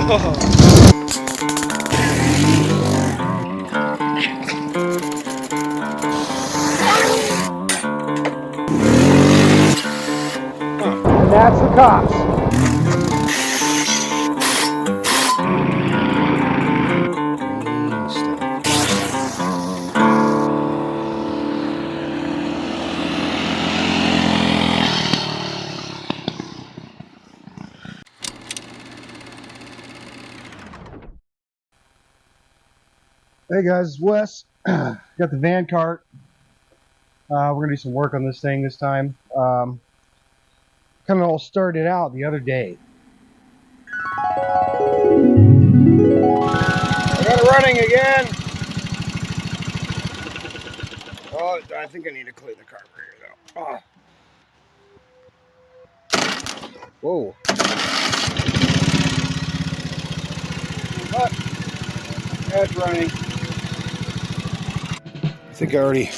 And that's the cops. Hey guys, it's Wes. Got the VanKart. We're gonna do some work on this thing this time. Kind of all started out the other day. I got it running again. Oh, I think I need to clean the carburetor though. Oh. Whoa. But it's running. I think I already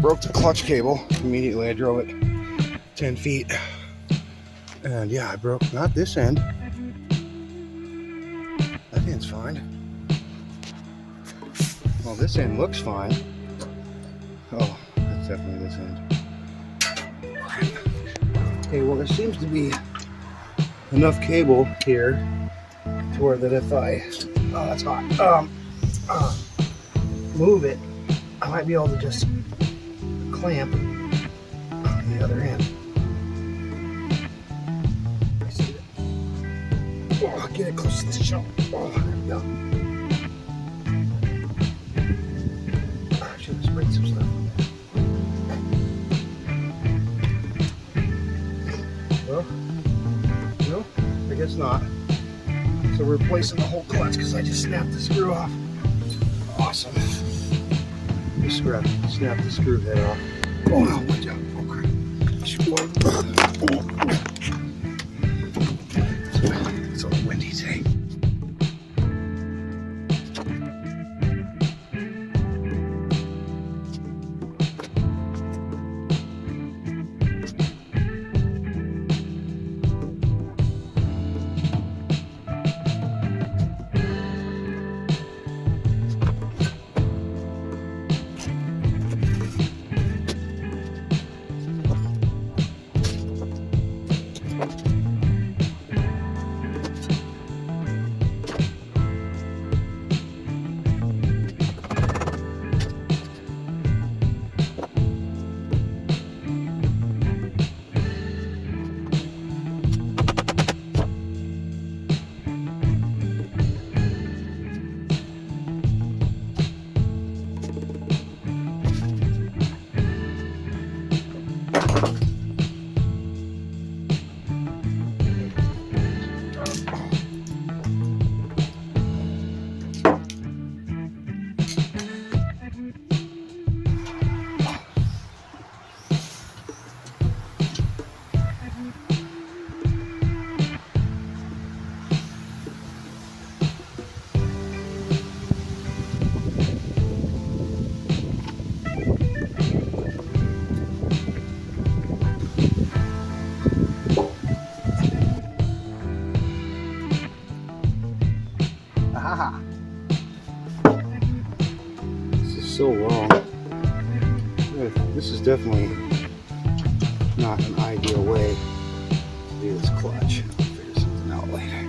broke the clutch cable immediately. I drove it 10 feet. And yeah, I broke not this end. That end's fine. Well, this end looks fine. Oh, that's definitely this end. Okay, well, there seems to be enough cable here to where that if I, oh, that's hot, move it, I might be able to just clamp on the other end. I see it. Oh, I'll get it close to the shelf. Oh, there we go. I should have sprayed some stuff. Well, no, I guess not. So we're replacing the whole clutch because I just snapped the screw off. Awesome. Just snap the screw head off. Oh no, watch out. Oh crap. It's all windy today. This is so long. This is definitely not an ideal way to do this clutch. I'll figure something out later.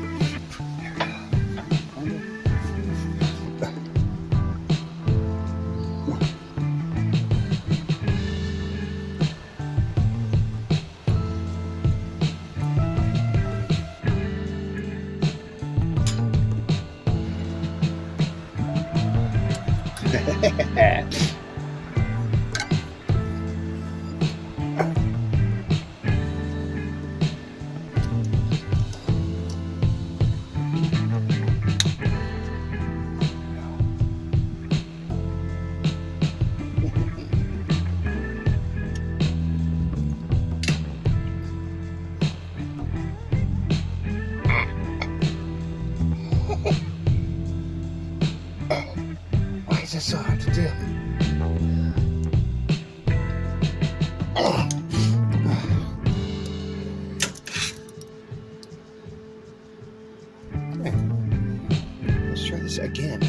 There we Why is this so hard to do? Okay, let's try this again.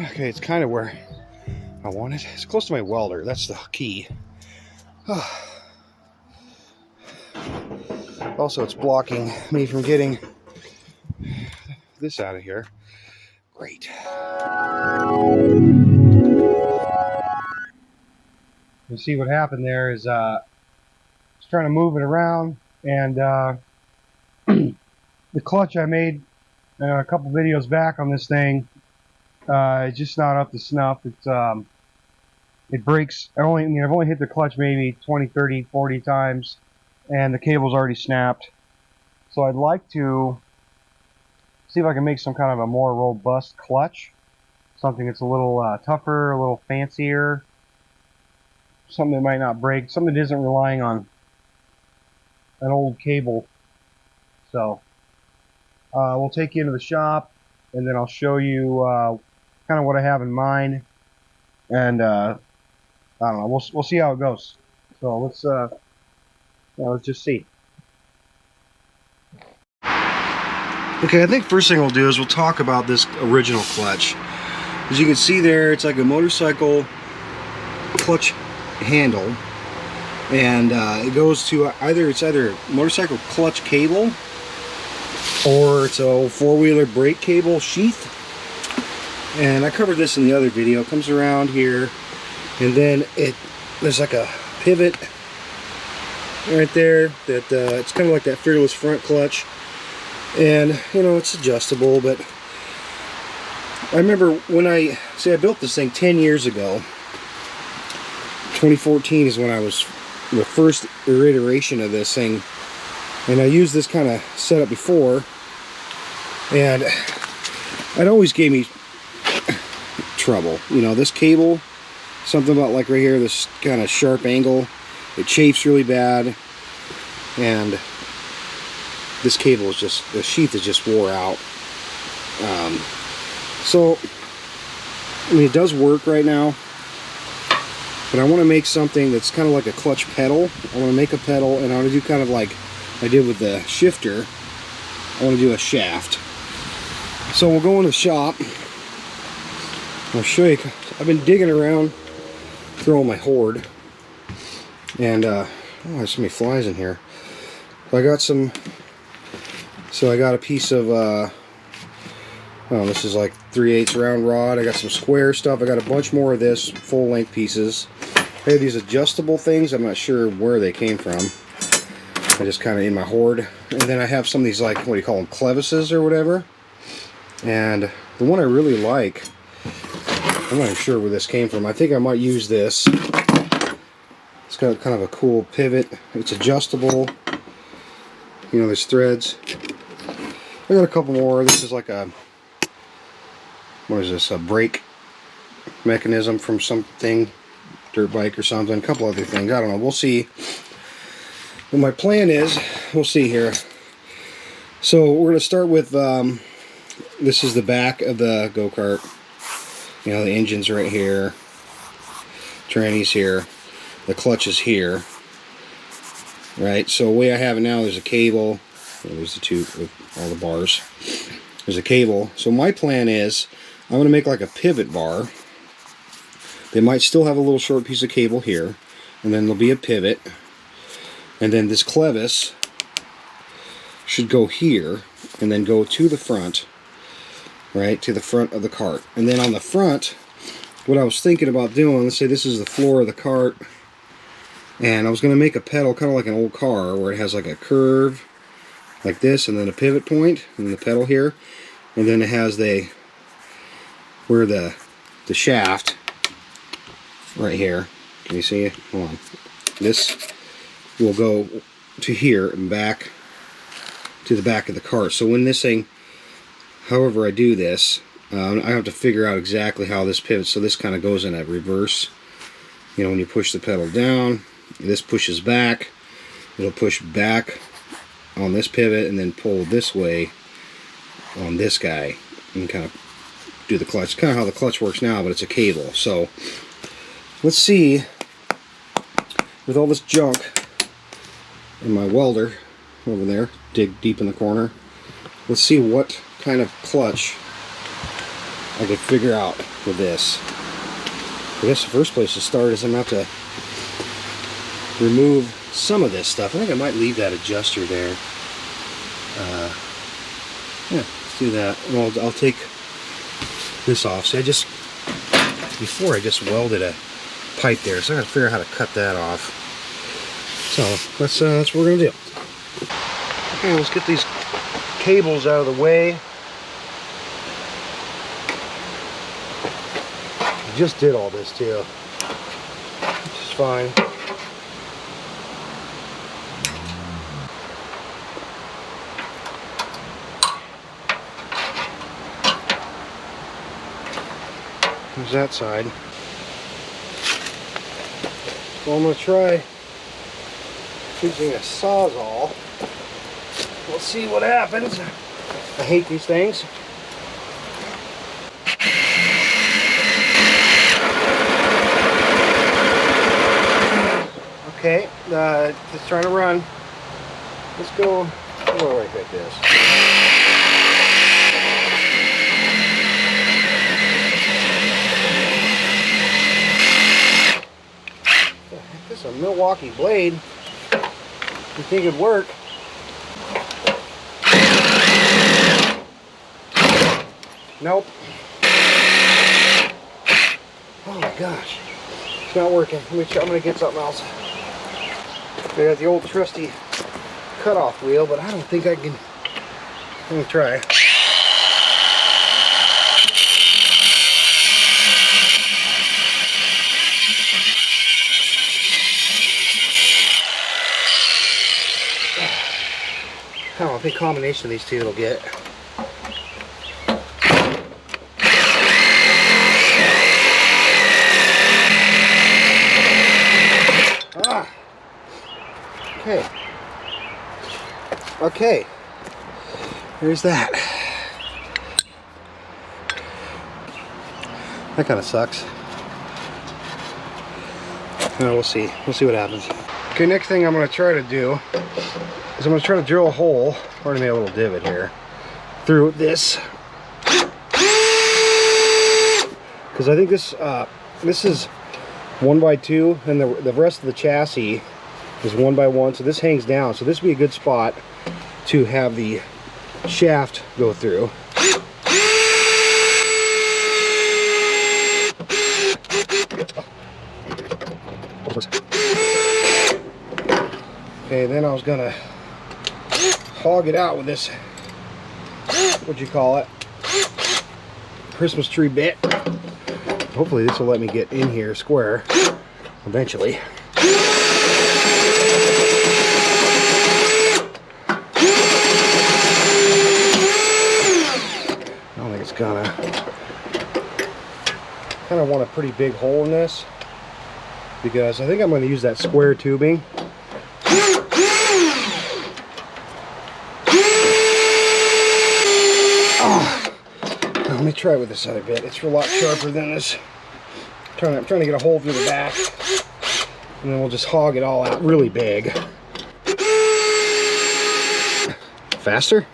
Okay, it's kind of where I want it. It's close to my welder. That's the key. Also, it's blocking me from getting this out of here. Great. You see what happened there is I was trying to move it around, and the clutch I made a couple videos back on this thing, it's just not up to snuff. It's it breaks. I've only hit the clutch maybe 20, 30, 40 times, and the cable's already snapped. So I'd like to see if I can make some kind of a more robust clutch, something that's a little tougher, a little fancier, something that might not break, something that isn't relying on an old cable. So we'll take you into the shop, and then I'll show you kind of what I have in mind, and I don't know. We'll see how it goes. So let's just see. Okay, I think first thing we'll do is we'll talk about this original clutch. As you can see there, it's like a motorcycle clutch handle, and it goes to either motorcycle clutch cable, or it's a four-wheeler brake cable sheath. And I covered this in the other video. It comes around here, and then there's like a pivot right there that it's kind of like that Fearless front clutch, and you know, it's adjustable. But I remember when I built this thing 10 years ago. 2014 is when I was the first iteration of this thing, and I used this kind of setup before, and it always gave me trouble. You know, this cable, something about like right here, this kind of sharp angle, it chafes really bad, and this cable is just, the sheath is just wore out. So I mean, it does work right now, but I want to make something that's kind of like a clutch pedal. I want to make a pedal, and I want to do kind of like I did with the shifter. I want to do a shaft. So we'll go in the shop. I'll show you. I've been digging around through all my hoard, and oh, there's so many flies in here. I got some. So I got a piece of oh, this is like 3/8 round rod. I got some square stuff. I got a bunch more of this full length pieces. I have these adjustable things. I'm not sure where they came from. I just kind of in my hoard. And then I have some of these, like, what do you call them, clevises or whatever. And the one I really like, I'm not even sure where this came from. I think I might use this. It's got kind of a cool pivot. It's adjustable. You know, there's threads. I got a couple more. This is like a, what is this, a brake mechanism from something, dirt bike or something, a couple other things. I don't know. We'll see. What my plan is, we'll see here. So we're going to start with, this is the back of the go-kart. You know, the engine's right here. Tranny's here. The clutch is here. Right, so the way I have it now, there's a cable. Well, there's the two with all the bars. There's a cable. So my plan is, I'm going to make like a pivot bar. They might still have a little short piece of cable here, and then there'll be a pivot, and then this clevis should go here and then go to the front, right, to the front of the cart. And then on the front, what I was thinking about doing, let's say this is the floor of the cart, and I was going to make a pedal kind of like an old car where it has like a curve like this, and then a pivot point, and the pedal here, and then it has where the shaft right here. Can you see it? Hold on. This will go to here and back to the back of the cart. So when this thing, however I do this, I have to figure out exactly how this pivots. So this kind of goes in a reverse. You know, when you push the pedal down, this pushes back. It'll push back on this pivot and then pull this way on this guy and kind of do the clutch. Kind of how the clutch works now, but it's a cable. So let's see, with all this junk in my welder over there, dig deep in the corner, let's see what kind of clutch I could figure out with this. I guess the first place to start is I'm going to have to remove some of this stuff. I think I might leave that adjuster there. Yeah, let's do that. And I'll take this off. See, before I just welded a pipe there, so I got to figure out how to cut that off. So that's what we're going to do. Okay, let's get these cables out of the way. I just did all this too, which is fine. There's that side. So I'm going to try using a Sawzall. We'll see what happens. I hate these things. Okay, it's trying to run. Let's go right like this. This is a Milwaukee blade. You think it'd work? Nope. Oh my gosh. It's not working. I'm gonna get something else. I got the old trusty cutoff wheel, but I don't think I can. I'm gonna try. I don't know, I think combination of these two it'll get. Okay. Okay. There's that. That kind of sucks. We'll see. We'll see what happens. Okay, next thing I'm going to try to do is I'm going to try to drill a hole, pardon me, a little divot here, through this. Because I think this is 1x2, and the rest of the chassis is 1x1, so this hangs down. So this would be a good spot to have the shaft go through. Okay, then I was gonna hog it out with this, what'd you call it, Christmas tree bit. Hopefully this will let me get in here square eventually. It's gonna kind of want a pretty big hole in this because I think I'm going to use that square tubing. Oh, let me try with this other bit. It's a lot sharper than this. I'm trying to get a hole through the back, and then we'll just hog it all out really big. Faster?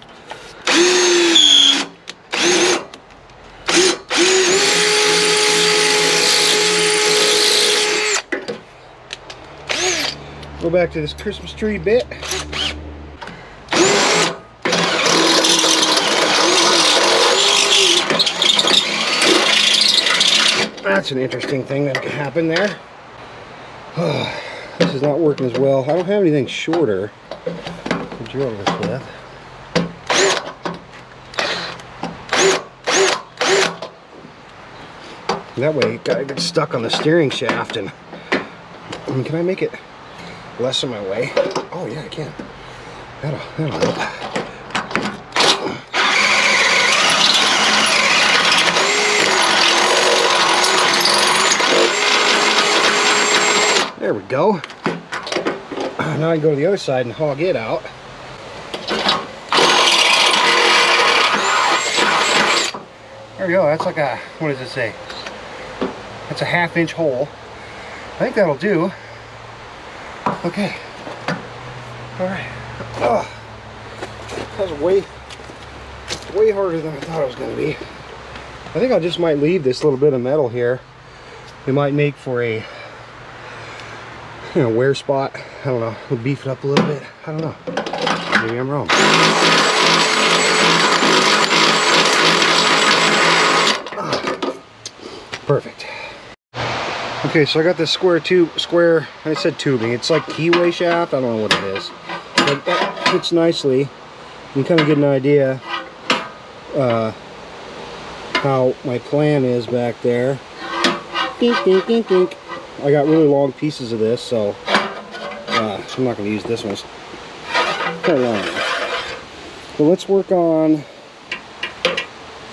Go back to this Christmas tree bit. That's an interesting thing that can happen there. This is not working as well. I don't have anything shorter to drill this with. That way it gets stuck on the steering shaft, and I mean, can I make it less in my way? Oh yeah, I can. That'll help. There we go. Now I can go to the other side and hog it out. There we go. That's like a, what does it say? That's a 1/2 inch hole. I think that'll do. Okay. Alright. Oh, that was way harder than I thought it was going to be. I think I just might leave this little bit of metal here. It might make for a, you know, wear spot. I don't know. We'll beef it up a little bit. I don't know. Maybe I'm wrong. Perfect. Okay, so I got this square, I said tubing. It's like keyway shaft. I don't know what it is. But that fits nicely. You can kind of get an idea how my plan is back there. Dink, dink, dink, dink. I got really long pieces of this, so I'm not going to use this one. It's quite long. But let's work on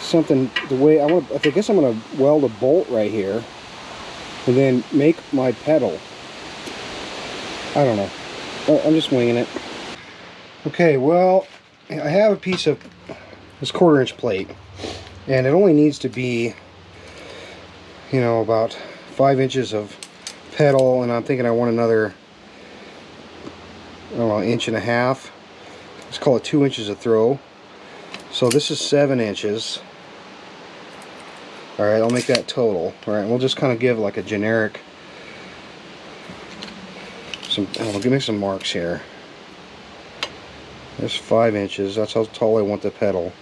something the way I want. I guess I'm going to weld a bolt right here and then make my pedal. I don't know. I'm just winging it. Okay, well, I have a piece of this 1/4 inch plate, and it only needs to be, you know, about 5 inches of pedal, and I'm thinking I want another, I don't know, 1.5 inches. Let's call it 2 inches of throw. So this is 7 inches. Alright, I'll make that total. Alright, we'll just kind of give like a generic, I'll give me some marks here. There's 5 inches. That's how tall I want the pedal.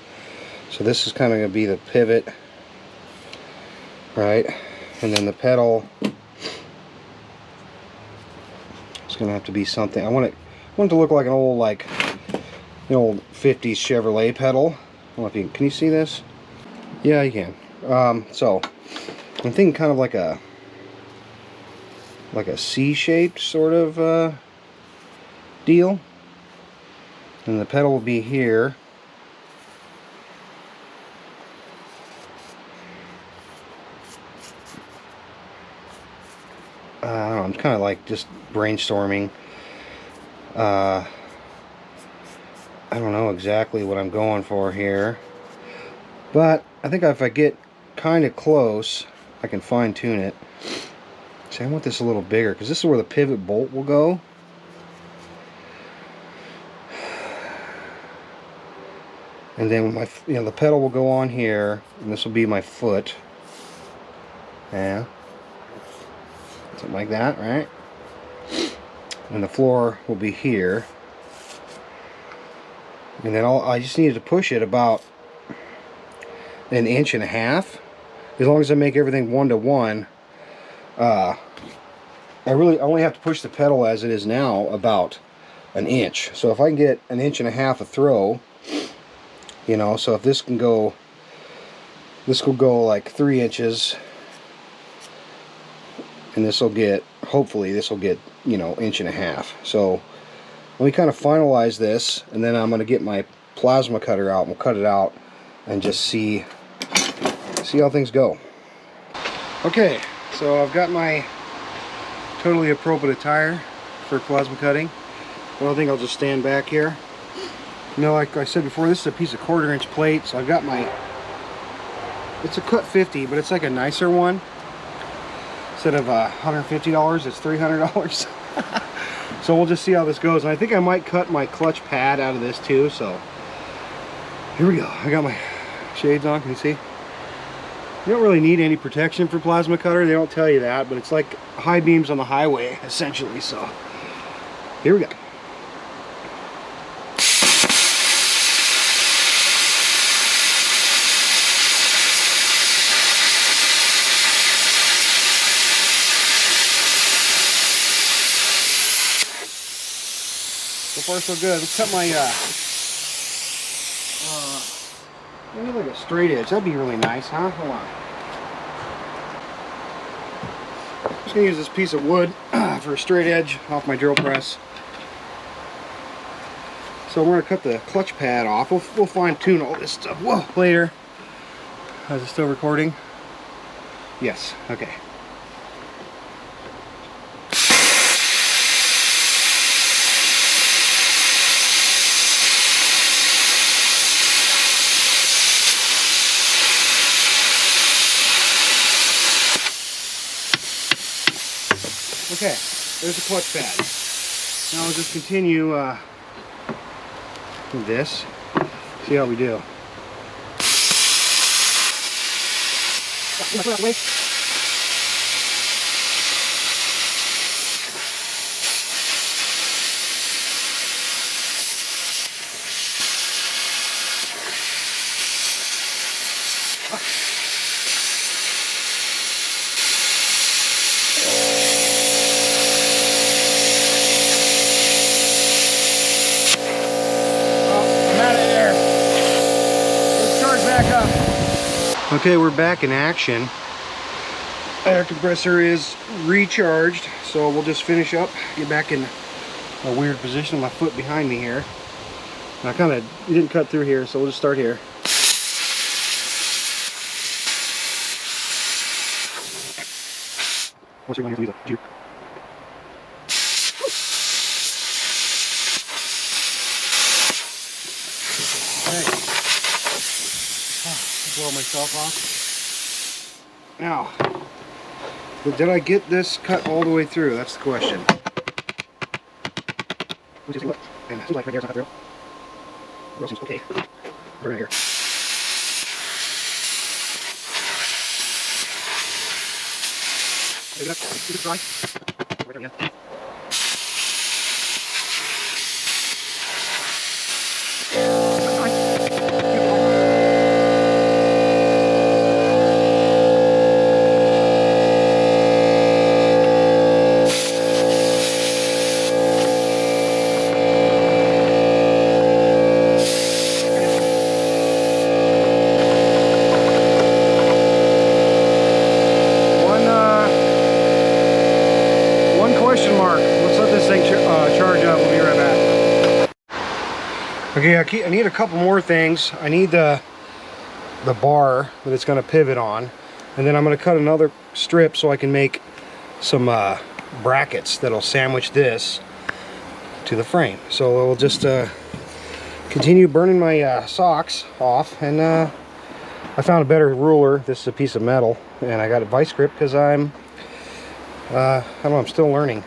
So this is kind of going to be the pivot. Right? And then the pedal is going to have to be something. I want it to look like an old, like, an old 50s Chevrolet pedal. I don't know if you can you see this? Yeah, you can. So I'm thinking kind of like a C-shaped sort of deal. And the pedal will be here. I don't know, I'm kind of like just brainstorming. I don't know exactly what I'm going for here, but I think if I get kind of close, I can fine tune it. See, I want this a little bigger because this is where the pivot bolt will go. And then my, you know, the pedal will go on here, and this will be my foot. Yeah, something like that, right? And the floor will be here. And then I just needed to push it about 1.5 inches. As long as I make everything 1:1, I only have to push the pedal as it is now about 1 inch. So if I can get 1.5 inches of throw, you know, so if this can go, this will go like 3 inches, and this will get, hopefully this will get, you know, 1.5 inches. So let me kind of finalize this, and then I'm going to get my plasma cutter out, and we'll cut it out and just see how things go. Okay, so I've got my totally appropriate tire for plasma cutting. I think I'll just stand back here. You know, like I said before, this is a piece of 1/4 inch plate, so I've got my, it's a cut 50, but it's like a nicer one. Instead of $150, it's $300. So we'll just see how this goes. And I think I might cut my clutch pad out of this too, so here we go. I got my shades on, can you see? You don't really need any protection for plasma cutter, they don't tell you that, but it's like high beams on the highway, essentially, so here we go. far so good. Let's cut my maybe like a straight edge. That'd be really nice, huh? Hold on. I'm just gonna use this piece of wood for a straight edge off my drill press. So we're gonna cut the clutch pad off. We'll fine tune all this stuff later. Is it still recording? Yes. Okay. Okay, there's the clutch pad. Now we'll just continue with this. See how we do. Okay, we're back in action. Air compressor is recharged, so we'll just finish up, get back in a weird position with my foot behind me here. And I didn't cut through here, so we'll just start here. Unless you want to use a jeep. Blow myself off. Now, did I get this cut all the way through? That's the question. And it seems like right there's not through. Okay. We're right here. Is it dry? Right there, yeah. Okay, I need a couple more things. I need the bar that it's going to pivot on, and then I'm going to cut another strip so I can make some brackets that'll sandwich this to the frame. So we'll just continue burning my socks off, and I found a better ruler. This is a piece of metal, and I got a vice grip because I don't know, I'm still learning.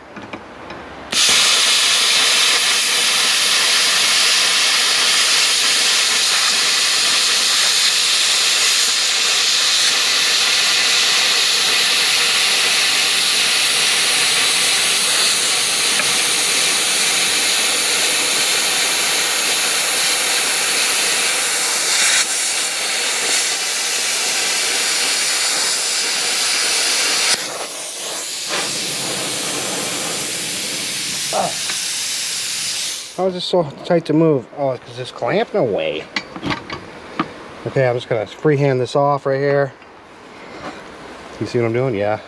How is this so tight to move? Oh, it's because it's clamped? No way. Okay, I'm just going to freehand this off right here. You see what I'm doing? Yeah.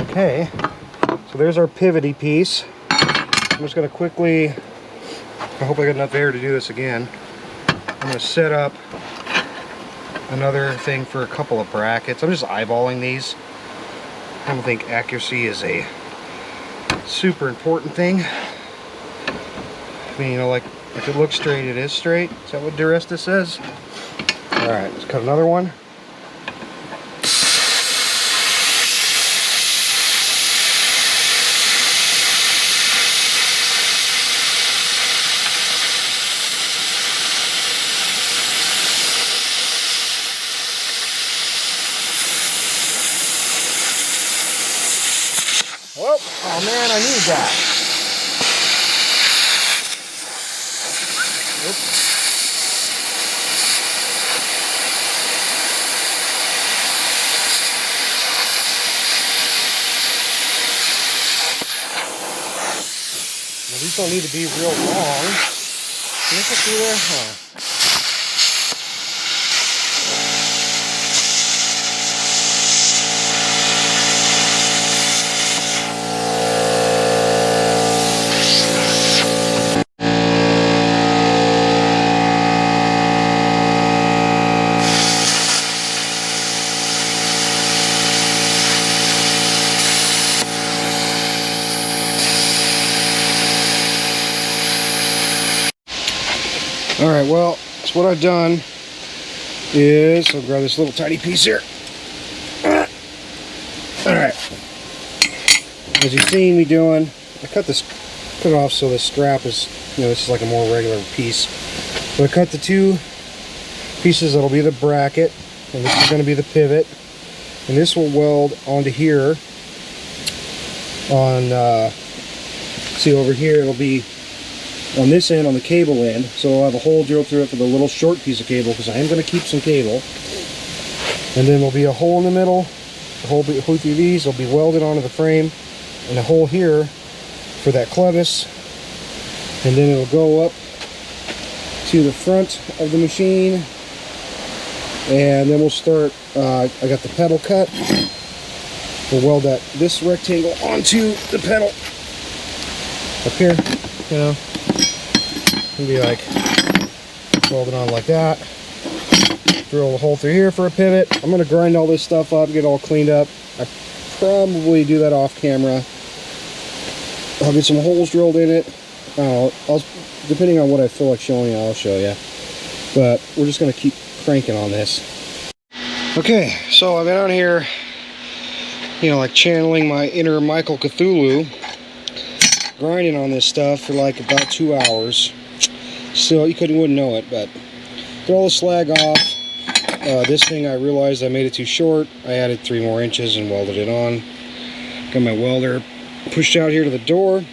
Okay, so there's our pivoty piece. I'm just going to quickly, I hope I got enough air to do this again. I'm going to set up another thing for a couple of brackets. I'm just eyeballing these. I don't think accuracy is a super important thing. I mean, you know, like if it looks straight, it is straight. Is that what Duresta says? Alright, let's cut another one. Oh man, I need that. Okay, so there's our pivoty piece. I'm just going to quickly, I hope I got enough air to do this again. I'm going to set up another thing for a couple of brackets. I'm just eyeballing these. I mean, you know, like if it looks straight, it is straight. Is that what Duresta says? Alright, let's cut another one. Oops. Well, these don't need to be real long. Can this go through there? Huh. Alright, well, so what I've done is, I'll grab this little tiny piece here. Alright, as you've seen me doing, I cut it off so the strap is, this is like a more regular piece. So I cut the two pieces that'll be the bracket, and this is going to be the pivot, and this will weld onto here on, see over here, it'll be on this end, on the cable end, so I'll have a hole drilled through it for the little short piece of cable, because I am going to keep some cable. And then there'll be a hole in the middle, the hole through these will be welded onto the frame, and a hole here for that clevis, and then it'll go up to the front of the machine, and then we'll start, I got the pedal cut, we'll weld this rectangle onto the pedal up here, It'll be like welded on like that. Drill a hole through here for a pivot. I'm going to grind all this stuff up, get it all cleaned up. I probably do that off camera. I'll get some holes drilled in it. I don't know, depending on what I feel like showing you, I'll show you. But we're just going to keep cranking on this. Okay, so I've been out here, like channeling my inner Michael Cthulhu, grinding on this stuff for like about 2 hours. Still, you wouldn't know it, but get all the slag off. This thing, I realized I made it too short. I added 3 more inches and welded it on. Got my welder pushed out here to the door.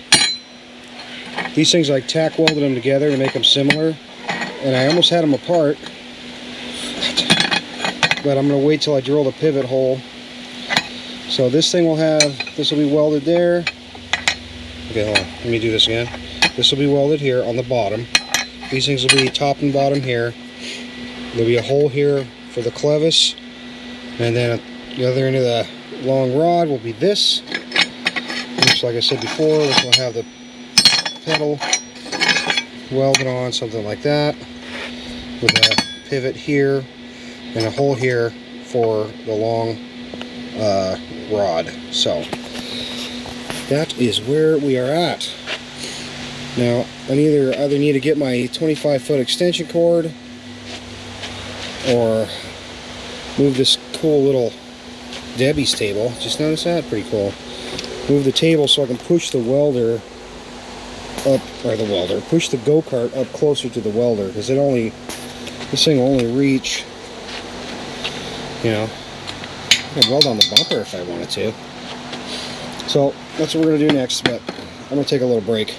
These things, I tack welded them together to make them similar, and I almost had them apart, but I'm going to wait till I drill the pivot hole. So this thing this will be welded there. Okay, hold on, let me do this again. This will be welded here on the bottom. These things will be top and bottom here. There'll be a hole here for the clevis, and then at the other end of the long rod will be this, which, like I said before, which will have the pedal welded on, something like that, with a pivot here and a hole here for the long rod. So that is where we are at. Now, I either need to get my 25-foot extension cord or move this cool little Debbie's table. Just notice that? Pretty cool. Move the table so I can push the welder up, or push the go-kart up closer to the welder, because this thing will only reach, I can weld on the bumper if I wanted to. So that's what we're going to do next, but I'm going to take a little break.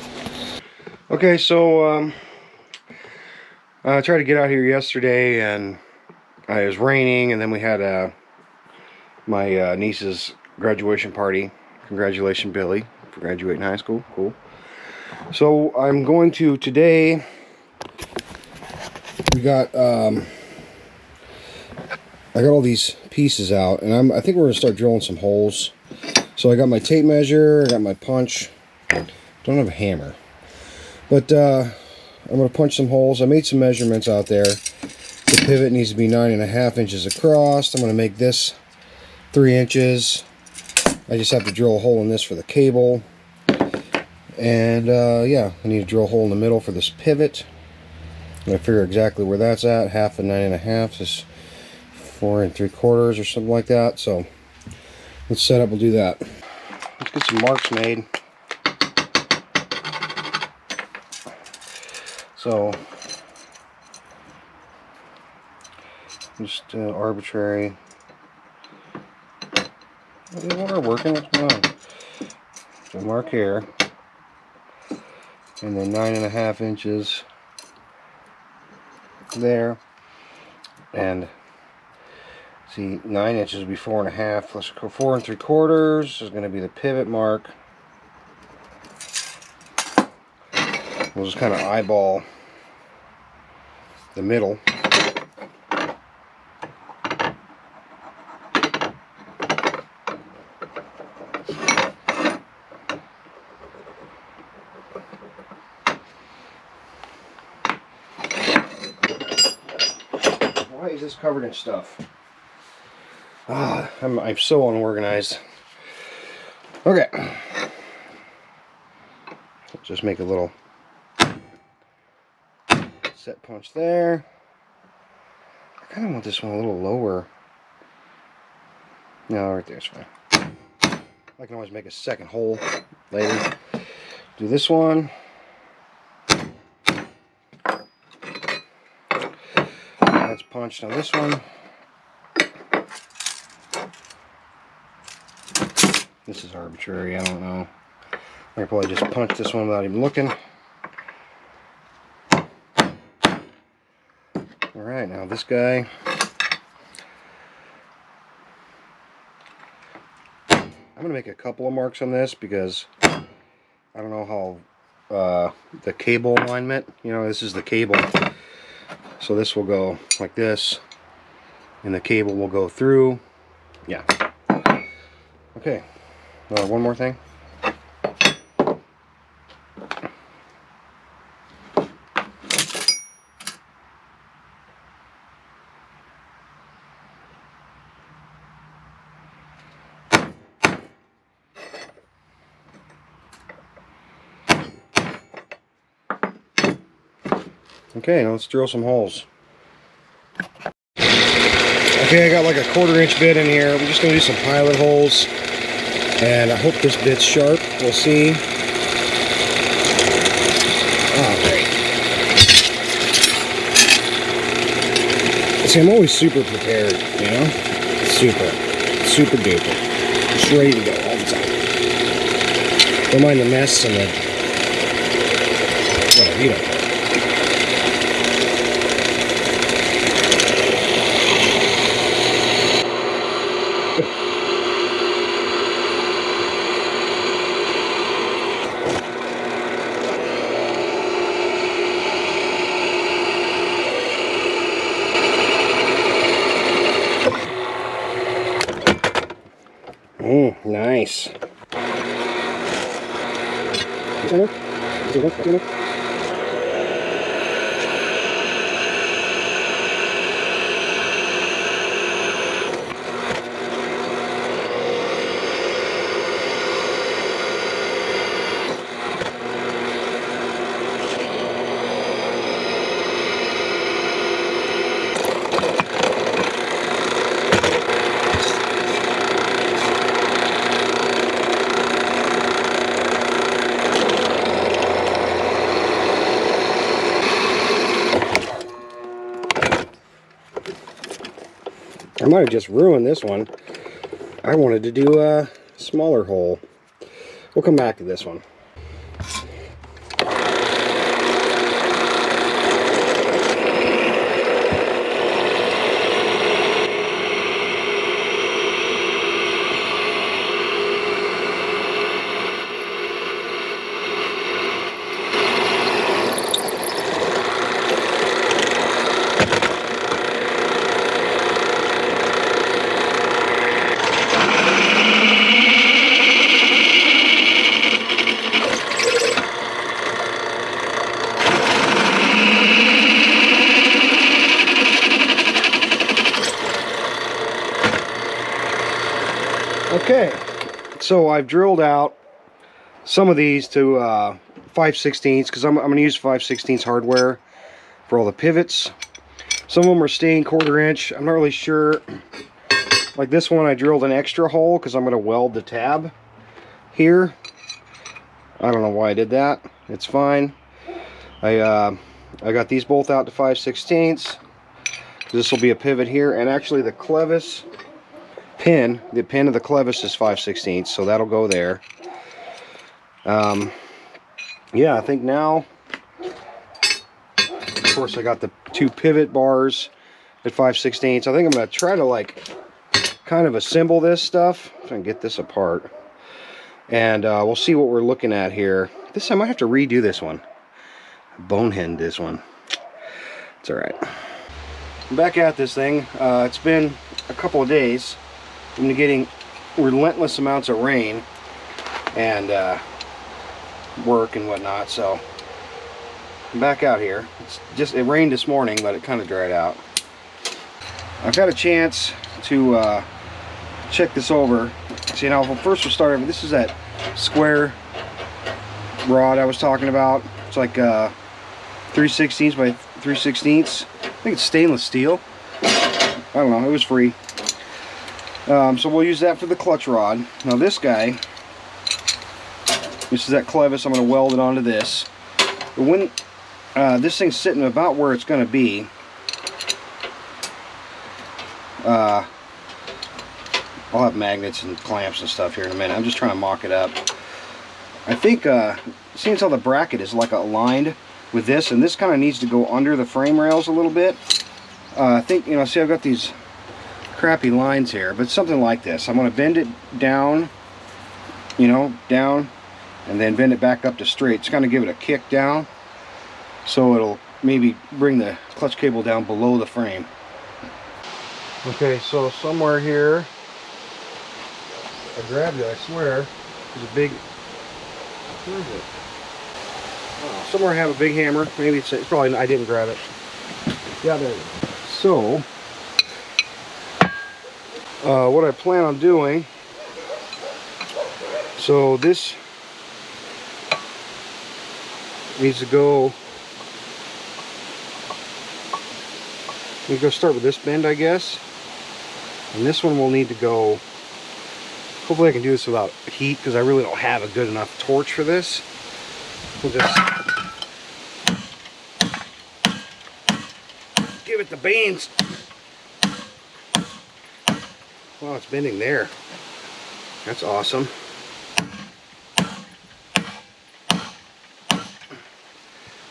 Okay, so I tried to get out here yesterday, and it was raining, and then we had my niece's graduation party. Congratulations, Billy, for graduating high school. Cool. So I'm going to today. We got I got all these pieces out, and I think we're gonna start drilling some holes. So I got my tape measure, I got my punch. Don't have a hammer, but I'm gonna punch some holes. I made some measurements out there. The pivot needs to be 9.5 inches across. I'm gonna make this 3 inches. I just have to drill a hole in this for the cable. And yeah, I need to drill a hole in the middle for this pivot. I'm going to figure exactly where that's at. Half of 9.5 is 4 3/4 or something like that. So let's set up, we'll do that. Let's get some marks made. So just arbitrary. They are working. What's going on? So mark here, and then 9.5 inches there. And see, 9 inches would be 4.5. Let's go 4 3/4 is going to be the pivot mark. We'll just kind of eyeball the middle. Why is this covered in stuff? I'm so unorganized. Okay. Just make a little set punch there. I kind of want this one a little lower. No, right there's fine. I can always make a second hole later. Do this one. That's punched on this one. This is arbitrary, I don't know. I can probably just punch this one without even looking. Alright, now this guy. I'm going to make a couple of marks on this because I don't know how the cable alignment, you know, this is the cable. So this will go like this, and the cable will go through. Yeah. Okay. One more thing. Okay, now let's drill some holes. Okay, I got like a 1/4 inch bit in here. We're just going to do some pilot holes. And I hope this bit's sharp. We'll see. Oh, great. See, I'm always super prepared, you know? Super duper. Just ready to go all the time. Don't mind the mess and the... whatever, you know. Nice. I might have just ruined this one. I wanted to do a smaller hole. We'll come back to this one. Okay, so I've drilled out some of these to 5/16 because I'm going to use 5/16 hardware for all the pivots. Some of them are staying 1/4 inch. I'm not really sure. Like this one, I drilled an extra hole because I'm going to weld the tab here. I don't know why I did that. It's fine. I got these both out to 5/16. This will be a pivot here, and actually the clevis pin, the pin of the clevis is 5/16, so that'll go there. Yeah, I think now of course, I got the 2 pivot bars at 5/16. I think I'm going to try to like kind of assemble this stuff. I'm going to get this apart. And we'll see what we're looking at here. This time I might have to redo this one. Bonehead this one. It's alright. I'm back at this thing. It's been a couple of days. I've been getting relentless amounts of rain and work and whatnot, so I'm back out here. It rained this morning, but it kind of dried out. I've had a chance to check this over. See, now first we'll start over. This is that square rod I was talking about. It's like 3/16 by 3/16. I think it's stainless steel. I don't know, it was free. So we'll use that for the clutch rod. Now this guy, this is that clevis. I'm going to weld it onto this. But when this thing's sitting about where it's going to be, I'll have magnets and clamps and stuff here in a minute. I'm just trying to mock it up. I think, seeing as how the bracket is like aligned with this, and this kind of needs to go under the frame rails a little bit. I think, you know, see, I've got these crappy lines here, but something like this. I'm going to bend it down, you know, down, and then bend it back up to straight. Just kind of give it a kick down, so it'll maybe bring the clutch cable down below the frame. Okay, so somewhere here, I grabbed it, I swear. There's a big, where is it? Oh, somewhere I have a big hammer. Maybe it's probably, I didn't grab it. Yeah, there it is. So, what I plan on doing, so this needs to go, we go start with this bend, I guess. And this one will need to go, hopefully I can do this without heat, because I really don't have a good enough torch for this. We'll just give it the beans. Wow, it's bending there. That's awesome.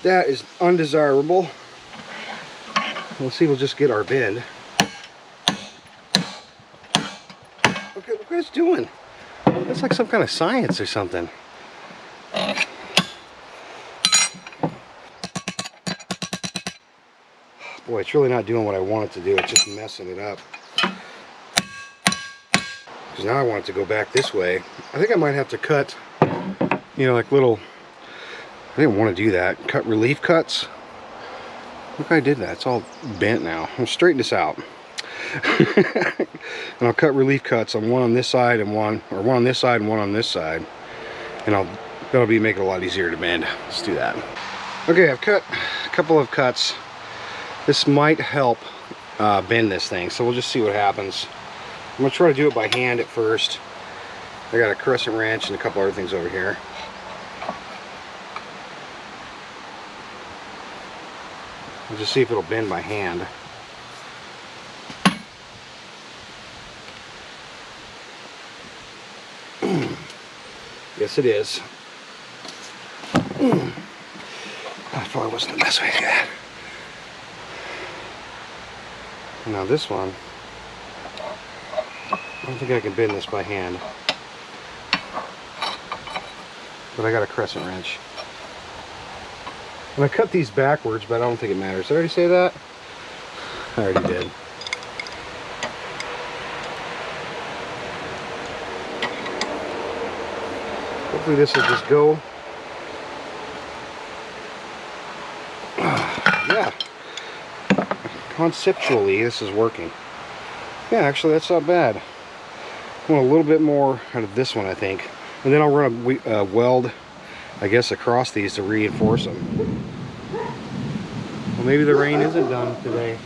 That is undesirable. Let's see, we'll just get our bend. Okay, look what it's doing. That's like some kind of science or something. Boy, it's really not doing what I want it to do. It's just messing it up. Because now I want it to go back this way. I think I might have to cut, you know, like little, I didn't want to do that. Cut relief cuts. Look, I did that. It's all bent now. I'll straighten this out. And I'll cut relief cuts on one on this side and one on this side and one on this side. And that'll make it a lot easier to bend. Let's do that. Okay, I've cut a couple of cuts. This might help bend this thing, so we'll just see what happens. I'm going to try to do it by hand at first. I got a crescent wrench and a couple other things over here. We'll just see if it'll bend by hand. Yes, it is. That probably wasn't the best way to do that. Now this one, I don't think I can bend this by hand. But I got a crescent wrench. And I cut these backwards, but I don't think it matters. Did I already say that? I already did. Hopefully this will just go. Yeah. Conceptually, this is working. Yeah, actually, that's not bad. I want a little bit more out of this one, I think. And then I'll run a weld, I guess, across these to reinforce them. Well, maybe the rain isn't done today.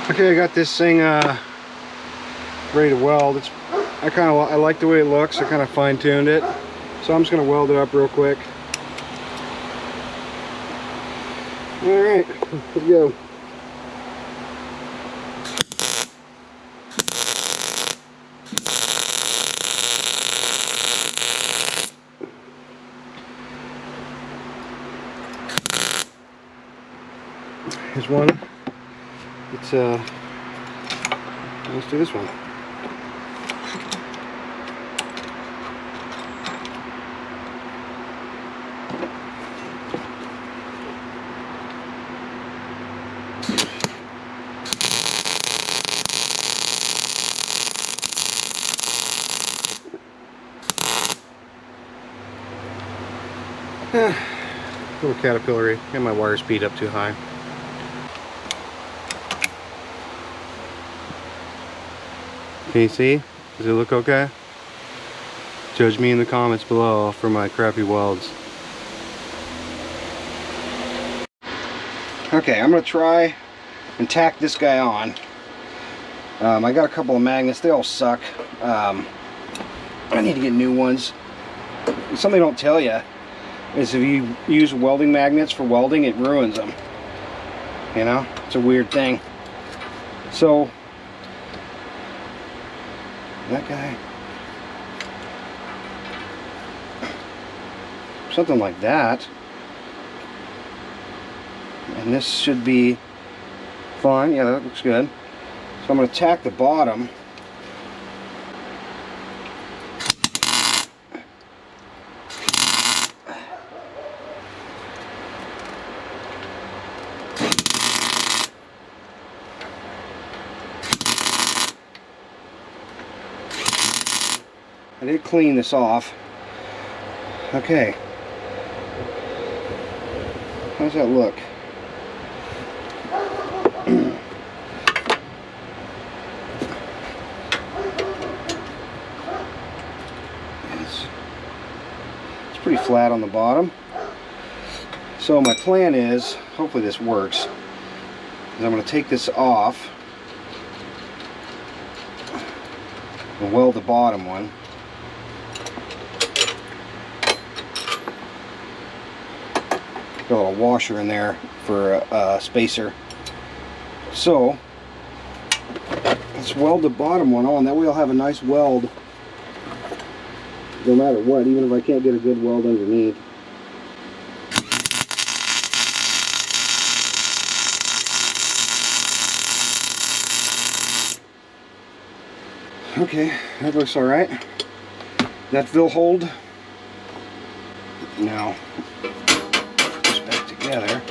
Okay, I got this thing ready to weld. I like the way it looks. I kind of fine-tuned it. So I'm just going to weld it up real quick. Alright, let's go. Here's one. It's let's do this one. A little caterpillar-y. Got my wire speed up too high. Can you see? Does it look okay? Judge me in the comments below for my crappy welds. Okay, I'm gonna try and tack this guy on. I got a couple of magnets. They all suck. I need to get new ones. Something they don't tell you is if you use welding magnets for welding, it ruins them. You know, it's a weird thing. So that guy, something like that, and this should be fine. Yeah, that looks good. So I'm going to tack the bottom. I did clean this off. Okay. How does that look? It's pretty flat on the bottom. So my plan is, hopefully this works, is I'm going to take this off and weld the bottom one. Got a little washer in there for a spacer. So let's weld the bottom one on. That way I'll have a nice weld no matter what, even if I can't get a good weld underneath. Okay, that looks alright. That will hold. Now together.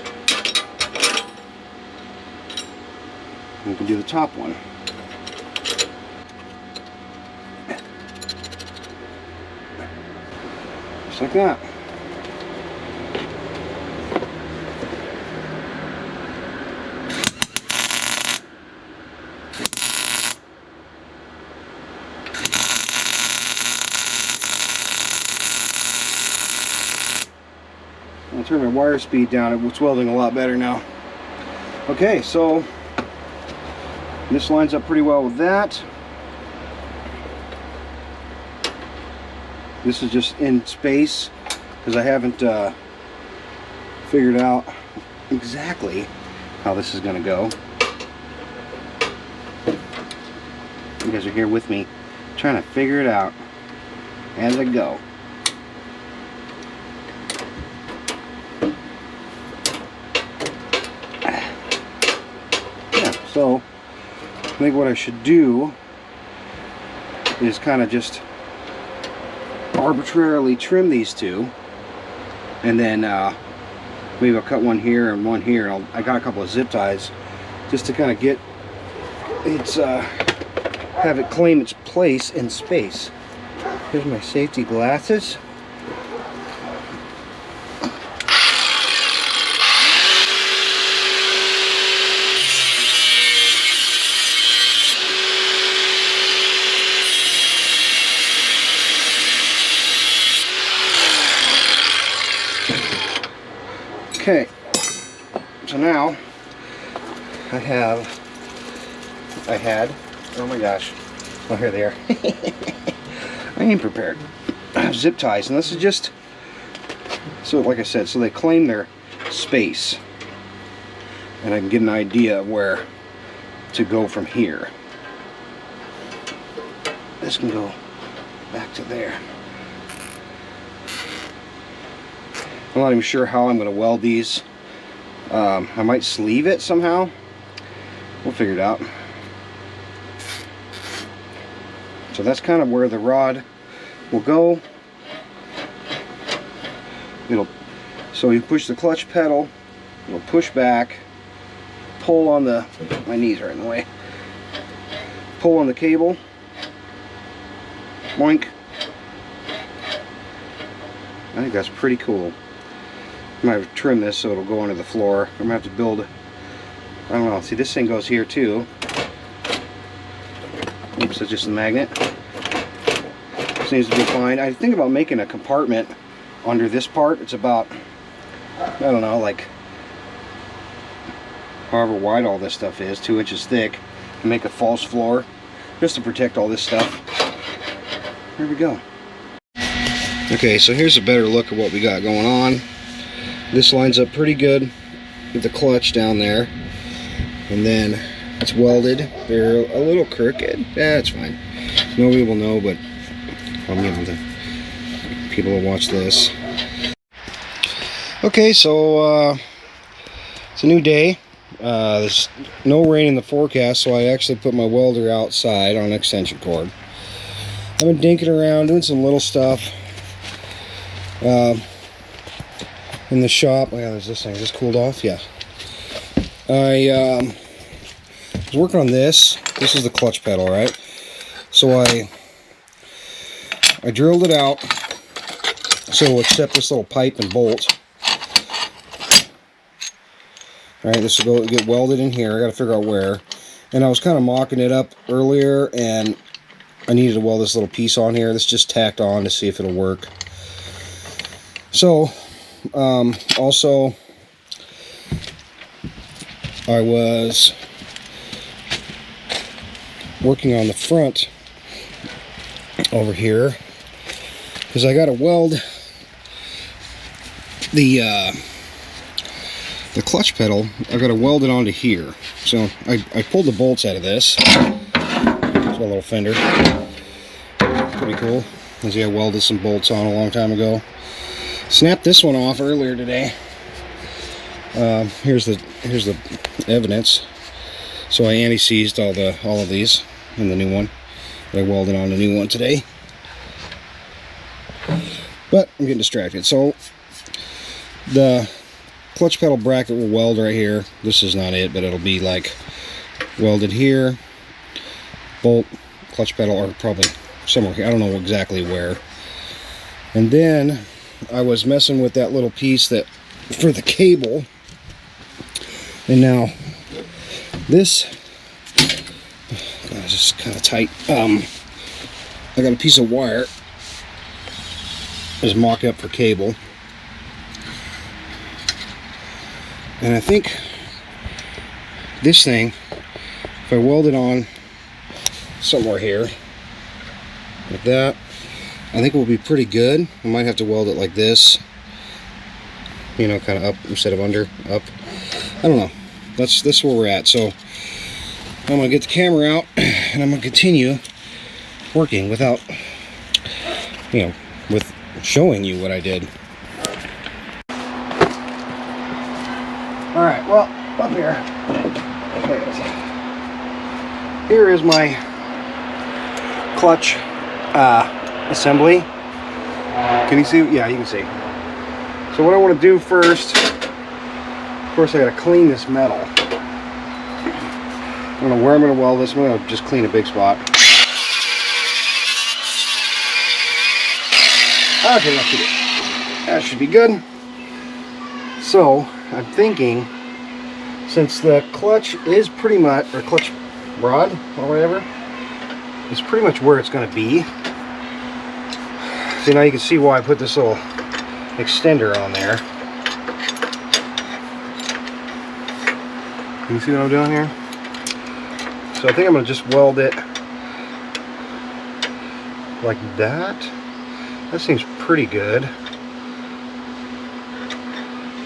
We can do the top one. Just like that. I'll turn my wire speed down. It's welding a lot better now. Okay, so this lines up pretty well with that. This is just in space because I haven't figured out exactly how this is going to go. You guys are here with me trying to figure it out as I go. So I think what I should do is kind of just arbitrarily trim these two, and then maybe I'll cut one here and one here. I got a couple of zip ties just to kind of get its have it claim its place in space. Here's my safety glasses. Okay, so now I had, oh my gosh, oh here they are. I ain't prepared. I have zip ties, and this is just, so like I said, so they claim their space, and I can get an idea of where to go from here. This can go back to there. I'm not even sure how I'm going to weld these. I might sleeve it somehow. We'll figure it out. So that's kind of where the rod will go. So you push the clutch pedal, it'll push back, pull on the, my knees are in the way, pull on the cable, boink. I think that's pretty cool. I might have to trim this so it'll go under the floor. I'm gonna have to build, I don't know, see this thing goes here too. Oops, that's just a magnet. Seems to be fine. I think about making a compartment under this part. It's about, I don't know, like however wide all this stuff is, 2 inches thick, and make a false floor just to protect all this stuff. Here we go. Okay, so here's a better look at what we got going on. This lines up pretty good with the clutch down there, and then it's welded. They're a little crooked. Yeah, it's fine. Nobody will know, but I'm giving the people that watch this. Okay, so it's a new day. There's no rain in the forecast, so I actually put my welder outside on an extension cord. I've been dinking around, doing some little stuff in the shop. Oh yeah, there's this thing. Just cooled off. Yeah. I was working on this. This is the clutch pedal, right? So I drilled it out so it'll accept this little pipe and bolt. Alright, this will go get welded in here. I gotta figure out where. And I was kind of mocking it up earlier, and I needed to weld this little piece on here. This just tacked on to see if it'll work. So, also, I was working on the front over here, because I got to weld the clutch pedal. I got to weld it onto here. So I pulled the bolts out of this. It's a little fender. Pretty cool. As I welded some bolts on a long time ago. Snapped this one off earlier today. Here's the evidence. So I anti-seized all of these in the new one. I welded on the new one today. But I'm getting distracted. So the clutch pedal bracket will weld right here. This is not it, but it'll be like welded here. Bolt, clutch pedal, or probably somewhere here. I don't know exactly where. And then I was messing with that little piece that for the cable. And now this, God, it's just kind of tight. I got a piece of wire. Is mock up for cable. And I think this thing, if I weld it on somewhere here, like that, I think it will be pretty good. I might have to weld it like this, you know, kind of up instead of under, up. I don't know. That's where we're at. So I'm gonna get the camera out and I'm gonna continue working without, you know, with showing you what I did. All right, well, up here, here is my clutch assembly. Can you see? Yeah, you can see. So what I want to do first, of course, I got to clean this metal. I don't know where I'm going to weld this. I'm going to just clean a big spot. Okay, that should be good. So I'm thinking, since the clutch is pretty much, or clutch rod or whatever, is pretty much where it's going to be. See, now you can see why I put this little extender on there. Can you see what I'm doing here? So I think I'm going to just weld it like that. That seems pretty good.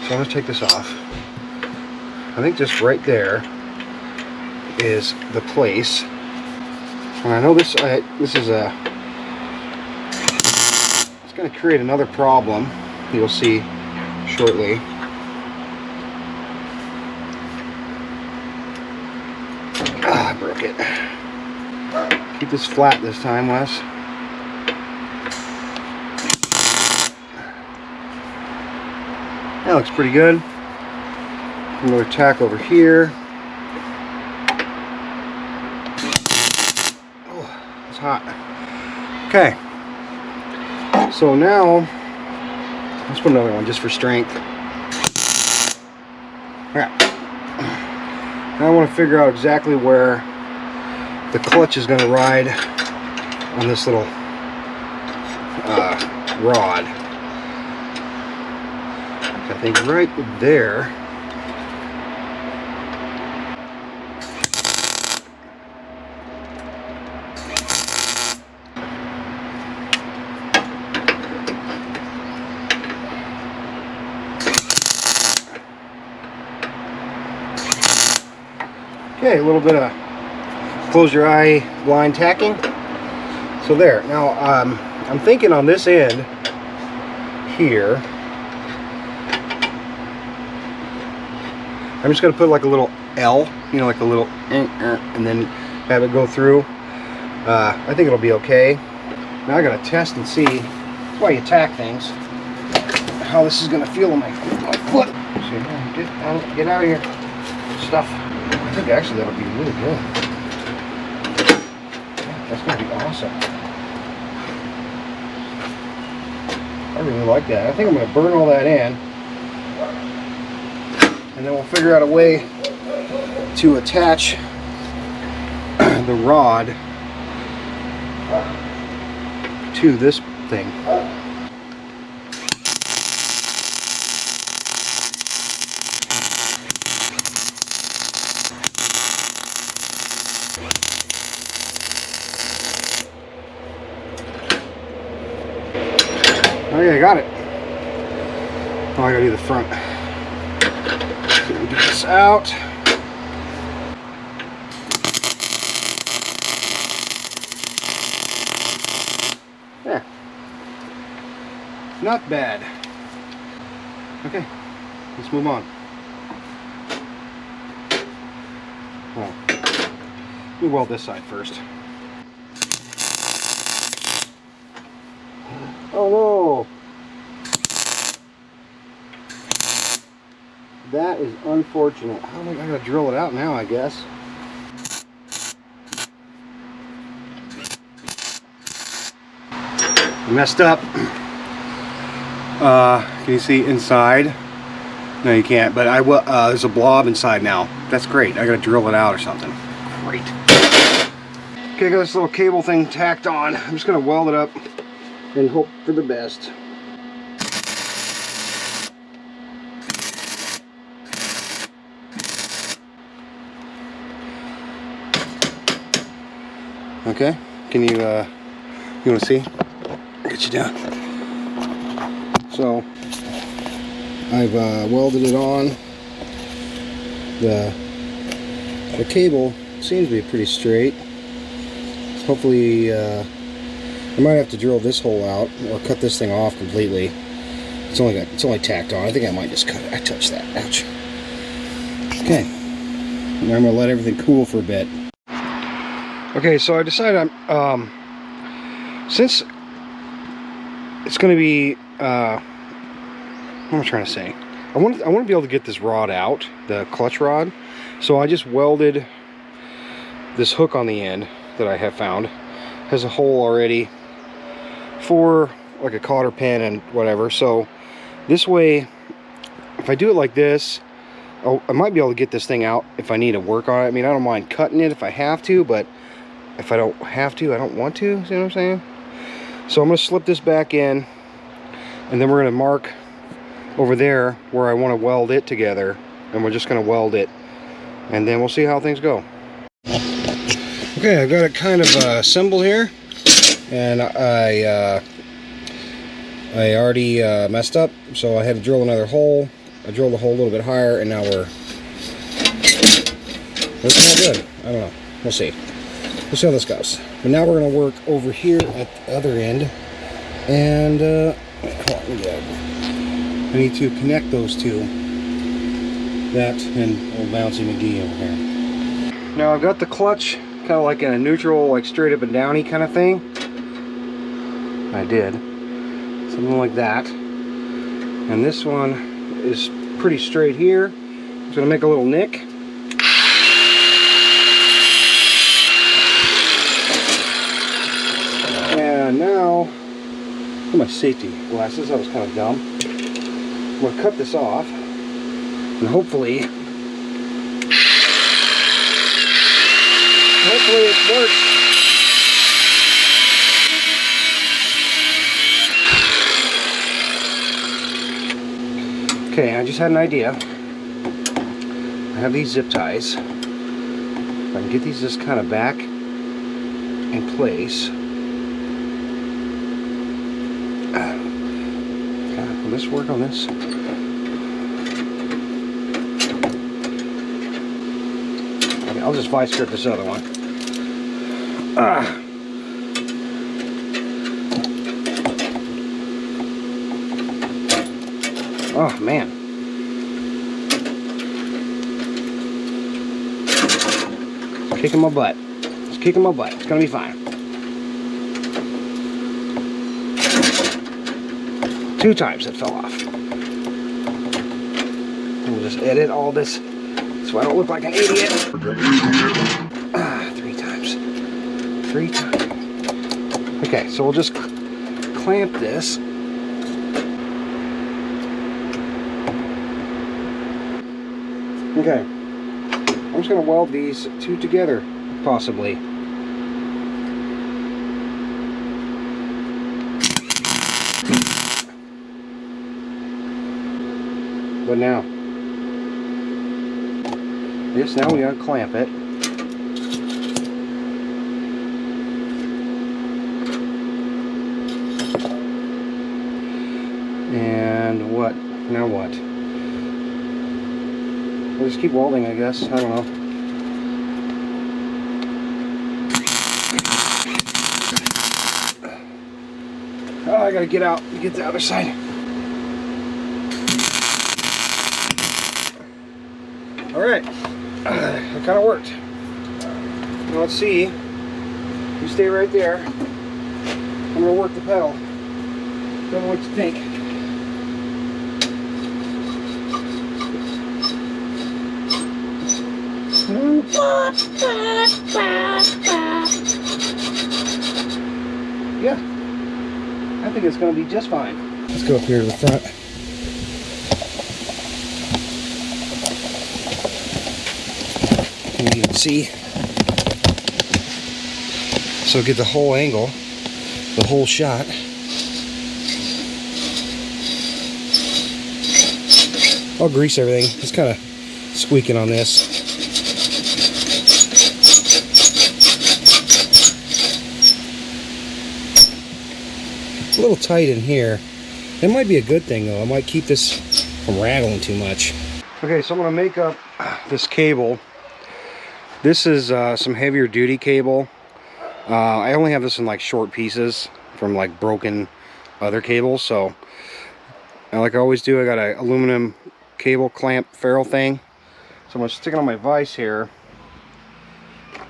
So I'm going to take this off. I think just right there is the place. And I know this is a, it's going to create another problem. You'll see shortly. I broke it. Keep this flat this time, Wes. That looks pretty good. Another tack over here. Oh, it's hot. Okay. So now, let's put another one just for strength. Alright. Now I want to figure out exactly where the clutch is going to ride on this little rod. I think right there. Okay, a little bit of close your eye blind tacking. So there. Now I'm thinking on this end here, I'm just going to put like a little L, you know, like a little and then have it go through. I think it'll be okay. Now I got to test and see. That's why you tack things. How this is going to feel on my foot. See, get out of here. Stuff. I think actually that'll be really good. Yeah, that's going to be awesome. I really like that. I think I'm going to burn all that in. And then we'll figure out a way to attach the rod to this thing. Okay, I got it. Oh, I gotta do the front. So we get this out. Yeah. Not bad. Okay, let's move on. Well, let me weld this side first. Oh no! That is unfortunate. I gotta drill it out now, I guess. I messed up. Can you see inside? No, you can't, but I will. There's a blob inside now. That's great. I gotta drill it out or something. Great. Okay, I got this little cable thing tacked on. I'm just gonna weld it up and hope for the best. Okay, can you want to see? Get you down. So I've welded it on. The cable seems to be pretty straight. Hopefully I might have to drill this hole out or cut this thing off completely. It's only tacked on. I think I might just cut it. I touched that. Ouch. Okay. Now I'm gonna let everything cool for a bit. Okay, so I decided since it's going to be what am I trying to say? I want to be able to get this rod out, the clutch rod. So I just welded this hook on the end that I have found. Has a hole already for like a cotter pin and whatever. So this way, if I do it like this, I might be able to get this thing out if I need to work on it. I mean, I don't mind cutting it if I have to, but if I don't have to, I don't want to. See what I'm saying? So I'm going to slip this back in, and then we're going to mark over there where I want to weld it together, and we're just going to weld it, and then we'll see how things go. Okay, I've got it kind of assembled here, and I already messed up, so I had to drill another hole. I drilled the hole a little bit higher, and now we're looking all good. I don't know. We'll see. We'll see how this goes. But now we're going to work over here at the other end, and hold on, I need to connect those two. That and old Bouncy McGee over here. Now I've got the clutch kind of like in a neutral, like straight up and downy kind of thing. I did. Something like that. And this one is pretty straight here. I'm just going to make a little nick. And now, for my safety glasses, that was kind of dumb. I'm going to cut this off. And hopefully it works. Okay, I just had an idea. I have these zip ties. If I can get these just kind of back in place. Will this work on this? Okay, I'll just vice grip this other one. Oh man. It's kicking my butt. It's kicking my butt. It's gonna be fine. 2 times it fell off. We'll just edit all this so I don't look like an idiot. 3 times. 3 times. Okay, so we'll just clamp this. Okay, I'm just going to weld these 2 together, possibly. But now, this, now we got to clamp it. And what? Now what? We'll just keep welding, I guess. I don't know. Oh, I gotta get out and get the other side. Alright. It kind of worked. Now let's see. You stay right there. I'm gonna work the pedal. Tell me what you think. Yeah, I think it's going to be just fine. Let's go up here to the front. And you can see, so get the whole angle, the whole shot. I'll grease everything. It's kind of squeaking on this. A little tight in here. It might be a good thing though. I might keep this from rattling too much. Okay, so I'm going to make up this cable. This is some heavier duty cable. I only have this in like short pieces from like broken other cables. So like I always do, I got an aluminum cable clamp ferrule thing. So I'm going to stick it on my vise here.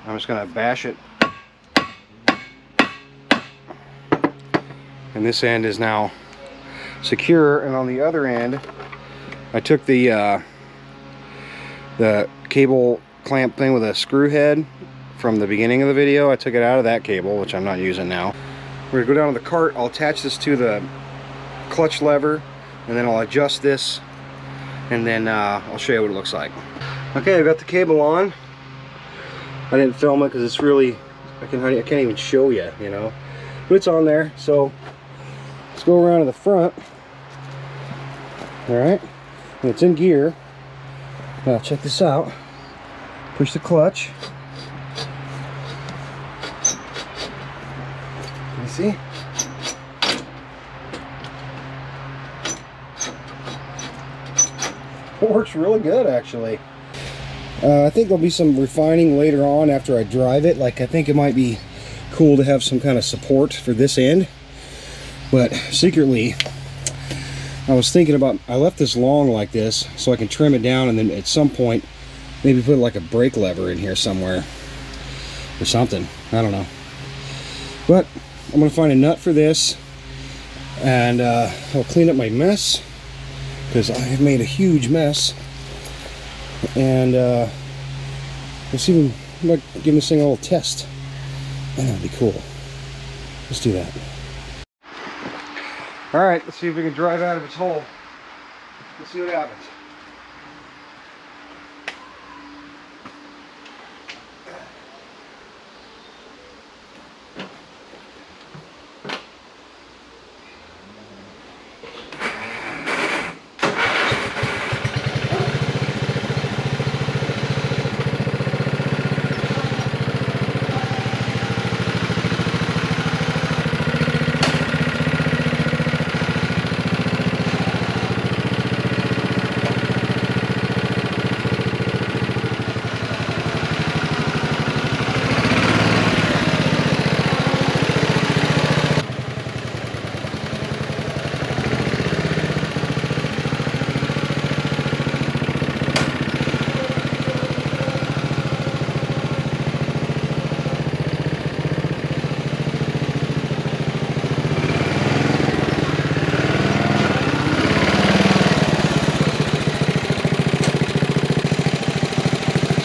I'm just going to bash it. And this end is now secure, and on the other end I took the cable clamp thing with a screw head from the beginning of the video. I took it out of that cable, which I'm not using now. We're gonna go down to the cart. I'll attach this to the clutch lever, and then I'll adjust this, and then I'll show you what it looks like. Okay, I've got the cable on. I didn't film it because it's really, I can't even show you, you know, but it's on there. So let's go around to the front. Alright, and it's in gear. Now check this out. Push the clutch. Can you see? It works really good actually. I think there'll be some refining later on after I drive it. Like I think it might be cool to have some kind of support for this end. But secretly, I was thinking about, I left this long like this so I can trim it down, and then at some point Maybe put like a brake lever in here somewhere or something. I don't know. But I'm gonna find a nut for this, and I'll clean up my mess because I have made a huge mess. And let's see if we might give this thing a little test. And that would be cool. Let's do that. All right, let's see if we can drive out of its hole. Let's see what happens.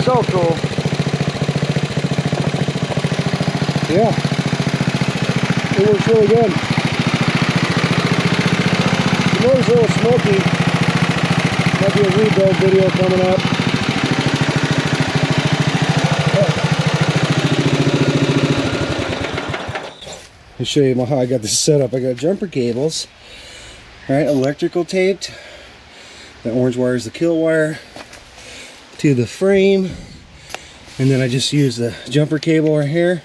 So cool. Yeah, it works really good. The motor's a little smoky. Might be a rebuild video coming up. I'll show you how I got this set up. I got jumper cables, right, electrical taped. The orange wire is the kill wire to the frame, and then I just use the jumper cable right here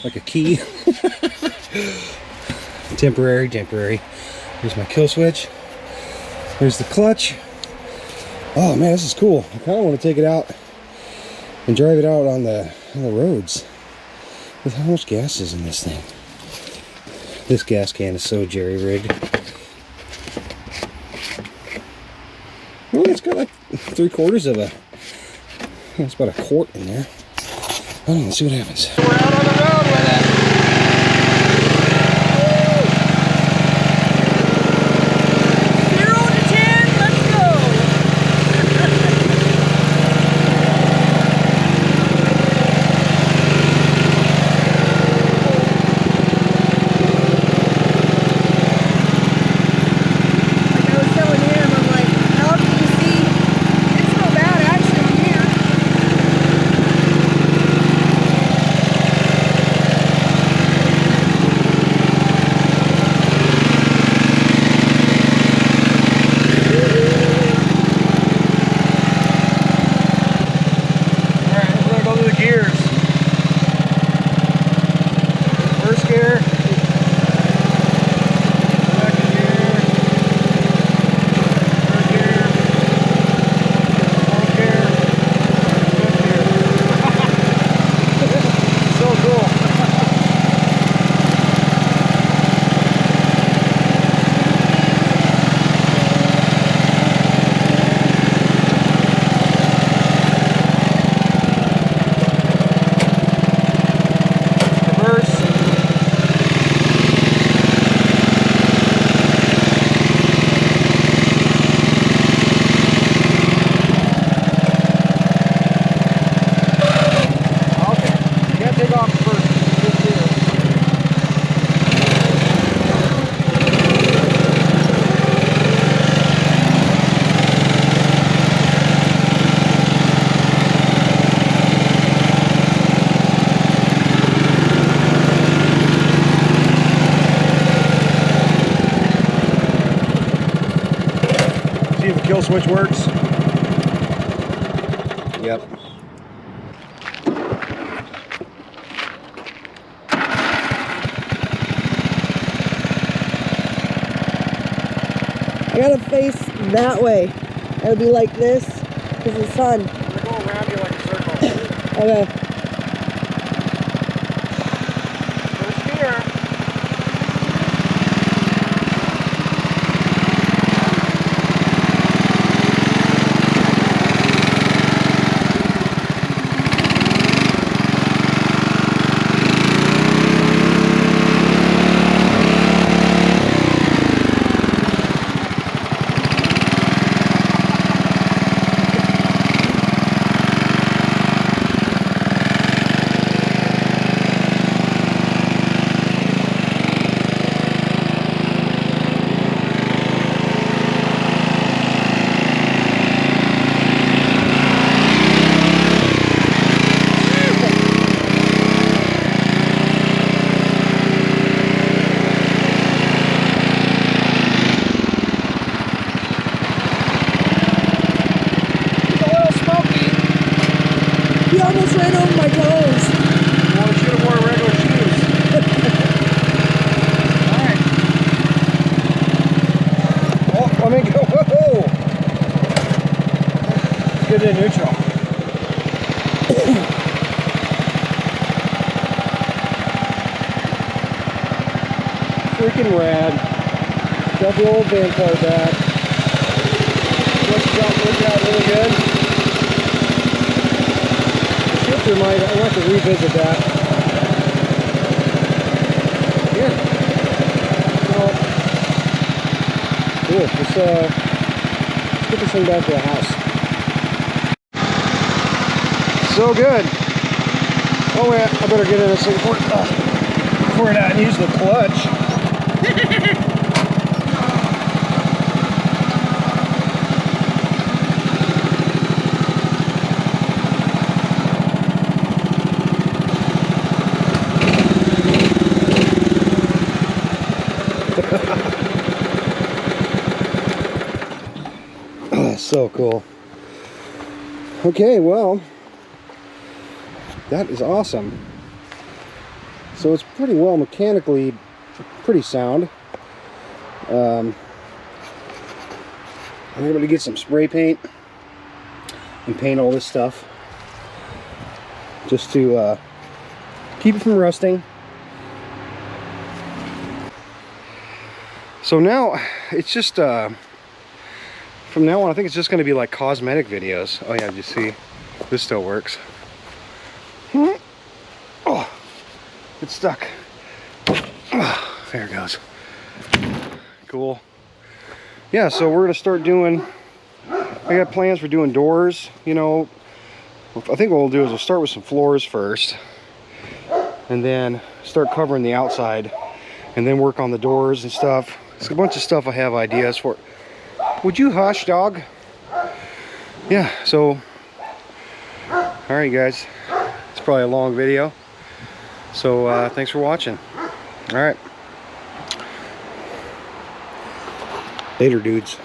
like a key. temporary. Here's my kill switch. There's the clutch. Oh man, this is cool. I kind of want to take it out and drive it out on the roads. With how much gas is in this thing? This gas can is so jerry-rigged. Well, it's got like 3/4 of a, it's about a quart in there. I don't know, let's see what happens. We're out on the road with it. Kill switch works. Yep. I gotta face that way. It'll be like this because of the sun. I'm gonna go around you like a circle. Okay. First gear. freaking rad. Got the old VanKart back. Worked out really good. The shifter might, I'll have to revisit that. Yeah. Well, cool. Let's get this thing back to the house. So good. Oh yeah, I better get in this thing before it use the clutch. So cool. Okay, well, that is awesome. So it's pretty well mechanically pretty sound. I'm able to get some spray paint and paint all this stuff just to keep it from rusting. So now it's just from now on I think it's just going to be like cosmetic videos. Oh yeah, you see this still works. Oh, it's stuck. Oh, there it goes. Cool. Yeah, so we're gonna start doing, I got plans for doing doors, you know. I think what we'll do is we'll start with some floors first and then start covering the outside and then work on the doors and stuff. It's a bunch of stuff I have ideas for. Would you hush, dog? Yeah, so all right guys, it's probably a long video, so thanks for watching. All right, later dudes.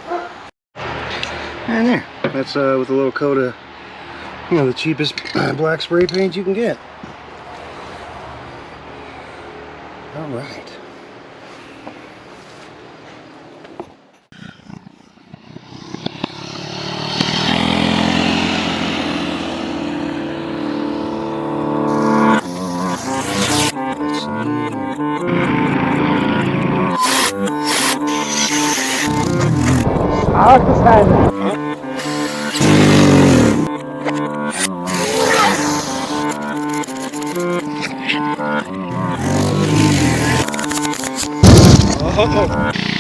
And there, that's with a little coat of, you know, the cheapest black spray paint you can get. All right. Oh.